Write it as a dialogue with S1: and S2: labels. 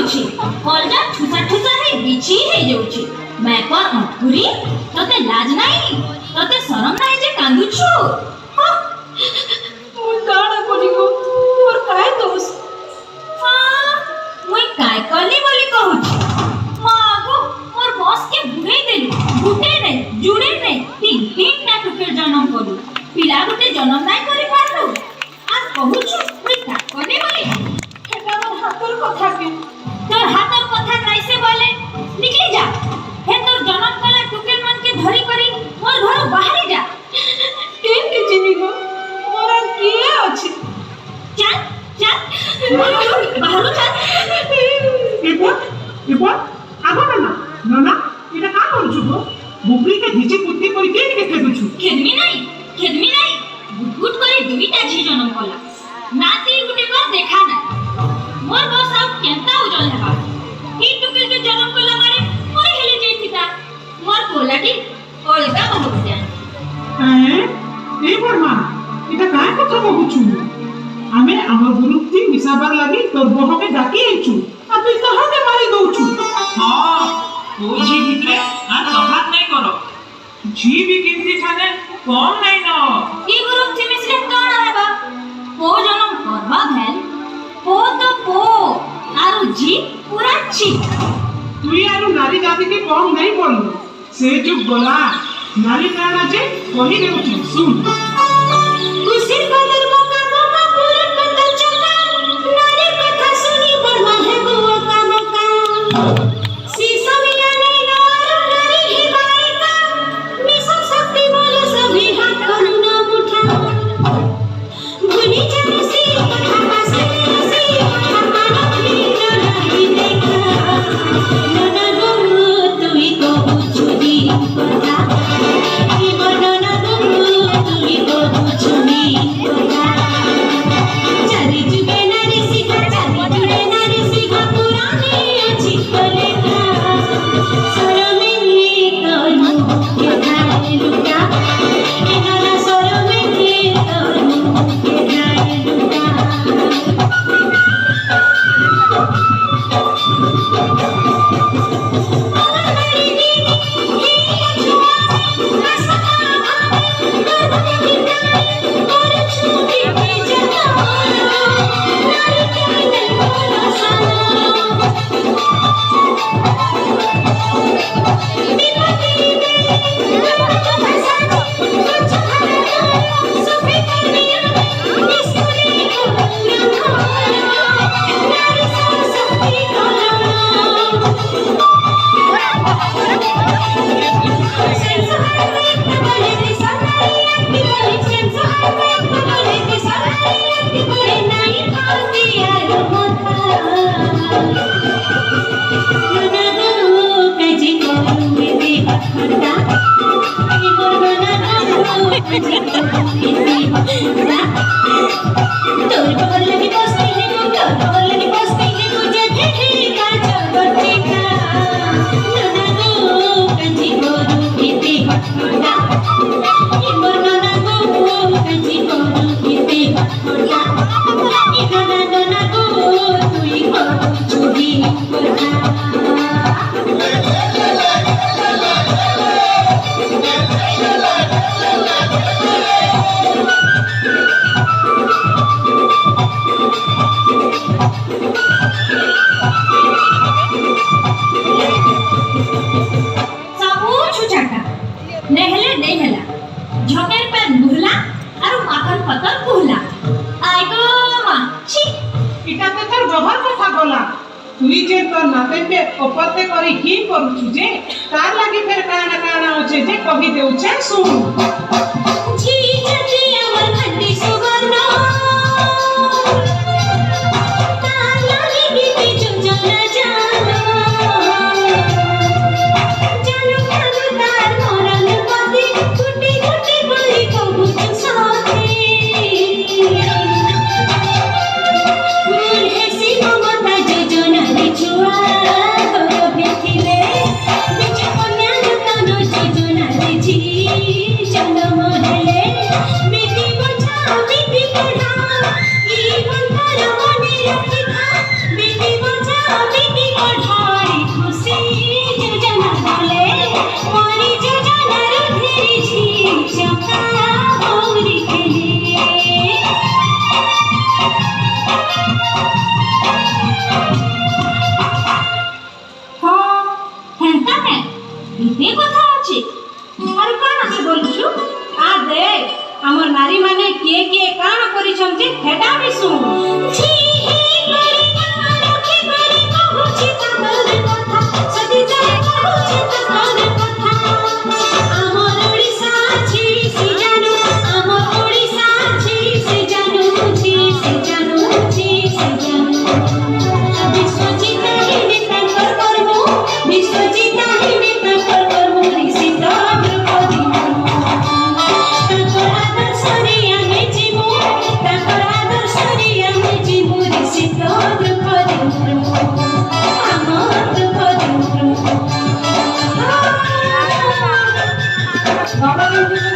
S1: जाउछि कलजा ठुसा ठुसा हे बिछि हे जाउछि मैं पर अंकुरी तते लाज नाही तते शरम नाही जे कांदुछु
S2: मुई काना करिगो मोर काय दोष
S1: हां मुई काय कली बोली कहूछि मागो मोर बॉस के बुढ़े देलु गुटे नै जुड़े नै तीन तीन ना टुके जन्म करू पिला गुटे जन्म नाही करि पारलु आ कहूछु मुई का कली बोली
S2: हेटा मोर हातर कथा के
S1: तोर हातर कथा नाही से बोले निकली जा हे तोर जन्म कला टुकेल मन के धरी करी मोर घर बाहर जा
S2: केन के जीवी गो मोरा किए अछि
S1: चल चल बाहर चल
S3: इबा आगो ना ना এটা কা করছু গো বুবরি কে ধিচি কুত্তি কই কে কে খেদুছু
S1: खेदमी नहीं गुट करी दुईटा झी जन्म कला नाती गुटे कर देखा ना मोर बस अब केनता उजल हेबा ई टुकेल के जन्म कला मारे मोर हेले जेतिता मोर कोलाटी ओलगा बहुत जान
S3: এই বর্মা এটা কায় কথা কহুছু আমি আমার গুরুত্তি মিসাবার লাগি তোর বহকে ডাকি আইছু আর তুই কাহাকে মারি দউছু
S4: हाँ कोई जी भितरे ना तफात नहीं करो जी भी किंती ठाने कम नहीं न
S1: ई गुरुत्ति मिश्रे काना हेबा पो जन्म करबा भेल पो तो पो आरु जी पूरा ची
S3: তুই আর নারী জাতিকে কম নাই বললো সে যুগ গলা নারী প্রাণ আছে কহি দেউছু শুন
S1: उसिर कदर मौका मौका पूरन बंदा चका नारी कथा सुनी बर्मा है बुआ का मौका सीसा मिया नहीं नार नारी ही बाइका मिशन शक्ति बोले सभी हाथ करू ना मुठा भुनी जाने सी कथा पासे सी हमारा वीर नहीं देखा नना गो तुई को चुरी कथा ई बनना गो तुई को चुरी कथा चारी जुगे नारी सिखा चारी जुगे नारी सिखा पुरानी अच्छी कलेखा सरमे तोर के धारे लुटा इनरा सरमे तोर के धारे लुटा नेहले नहीं हला झोकेर पे मुहला और माखन पतर पुहला आई गो माची
S3: এটা তো তোর ব্যবহার কথা গলা তুই যে তোর নাতেকে অপতে করে কি করছু যে তার লাগি ফের কানা কানা আছে যে কহি দেউছে শুন
S1: ঝি ঝি আমার খন্ডি সুগন্ধ তার লাগি গীতে চঞ্চল জানো জানো জানো তার মরণ পথে গুটি গুটি বলি কবু সাথে बेटी बचाओ बेटी
S2: ବାବା କେମିତି